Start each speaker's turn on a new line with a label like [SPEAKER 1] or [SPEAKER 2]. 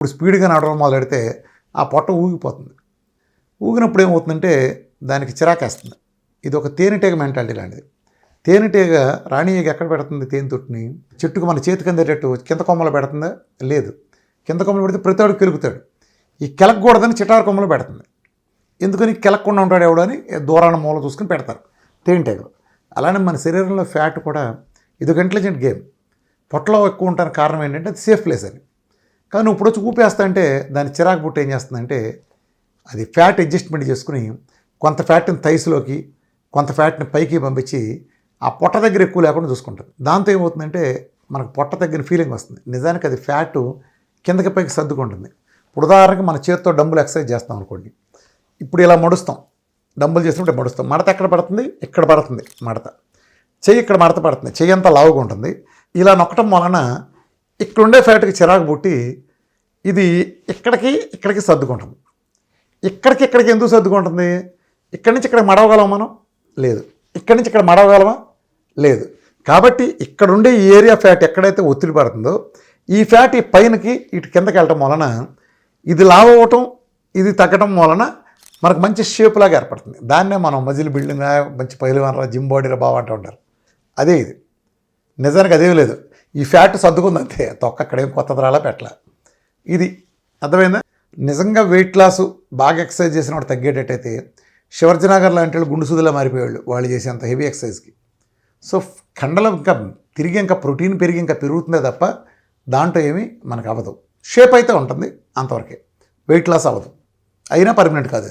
[SPEAKER 1] ఇప్పుడు స్పీడ్గా నడవడం మొదలెడితే ఆ పొట్ట ఊగిపోతుంది. ఊగినప్పుడు ఏమవుతుందంటే దానికి చిరాకేస్తుంది. ఇది ఒక తేనెటీగ మెంటాలిటీ లాంటిది. తేనెటీగ రాణియగ ఎక్కడ పెడుతుంది తేనె తొట్టిని? చెట్టుకు మన చేతికి అందేటట్టు కింద కొమ్మలో పెడుతుందా? లేదు. కింద కొమ్మలు పెడితే ప్రతివాడు కెలుగుతాడు. ఈ కెలకూడదని చిటారు కొమ్మలో పెడుతుంది. ఎందుకని కెలక్కుండా ఉంటాడు ఎవడో అని దూరాన మూల చూసుకుని పెడతారు తేనెటీగలు. అలానే మన శరీరంలో ఫ్యాట్ కూడా ఇది ఒక ఇంటెలిజెంట్ గేమ్. పొట్టలో ఎక్కువ ఉంటానికి కారణం ఏంటంటే అది సేఫ్ ప్లేస్ అని. కానీ ఇప్పుడు వచ్చి ఊపేస్తా అంటే దాని చిరాకు పుట్టి ఏం చేస్తుందంటే అది ఫ్యాట్ అడ్జస్ట్మెంట్ చేసుకుని కొంత ఫ్యాట్ని థైస్లోకి కొంత ఫ్యాట్ని పైకి పంపించి ఆ పొట్ట దగ్గర ఎక్కువ లేకుండా చూసుకుంటుంది. దాంతో ఏమవుతుందంటే మనకు పొట్ట తగ్గిన ఫీలింగ్ వస్తుంది. నిజానికి అది ఫ్యాట్ కిందకి పైకి సర్దుకుంటుంది. ఇప్పుడు ఉదాహరణకి మన చేతితో డంబుల్ ఎక్సర్సైజ్ చేస్తాం అనుకోండి. ఇప్పుడు ఇలా మడుస్తాం, డంబుల్ చేసినప్పుడు మడుస్తాం. మడత ఎక్కడ పడుతుంది? ఇక్కడ పడుతుంది మడత. చెయ్యి ఇక్కడ మడత పడుతుంది, చెయ్యి అంతా లావుగా ఉంటుంది. ఇలా నొక్కటం వలన ఇక్కడుండే ఫ్యాట్కి చిరాకు పుట్టి ఇది ఇక్కడికి సర్దుకుంటుంది. ఇక్కడికి ఎందుకు సర్దుకుంటుంది? ఇక్కడి నుంచి ఇక్కడ మడవగలం మనం? లేదు. ఇక్కడి నుంచి ఇక్కడ మడవగలమా? లేదు. కాబట్టి ఇక్కడుండే ఈ ఏరియా ఫ్యాట్ ఎక్కడైతే ఒత్తిడి పడుతుందో ఈ ఫ్యాట్ ఈ పైనకి ఇటు కిందకి వెళ్ళటం వలన ఇది లావ్ అవ్వటం, ఇది తగ్గటం వలన మనకు మంచి షేప్ లాగా ఏర్పడుతుంది. దాన్నే మనం మజిల్ బిల్డింగ్, మంచి పైలవానరా, జిమ్ బాడీరా బాగా అంటూ ఉంటారు. అదే ఇది. నిజానికి అదేం లేదు. ఈ ఫ్యాట్ సర్దుకుందంతే, తొక్క అక్కడేం కొత్తది రాలా పెట్టలా. ఇది అర్థమైందా? నిజంగా వెయిట్ లాస్ బాగా ఎక్సర్సైజ్ చేసిన వాడు తగ్గేటట్టయితే శివర్జనగర్ లాంటి వాళ్ళు గుండు సుదిలా మారిపోయేవాళ్ళు వాళ్ళు చేసేంత హెవీ ఎక్సర్సైజ్కి. సో కండలం ఇంకా ప్రోటీన్ పెరిగి ఇంకా పెరుగుతుందే తప్ప దాంట్లో ఏమీ మనకు అవ్వదు. షేప్ అయితే ఉంటుంది అంతవరకే, వెయిట్ లాస్ అవ్వదు. అయినా పర్మనెంట్ కాదు అది.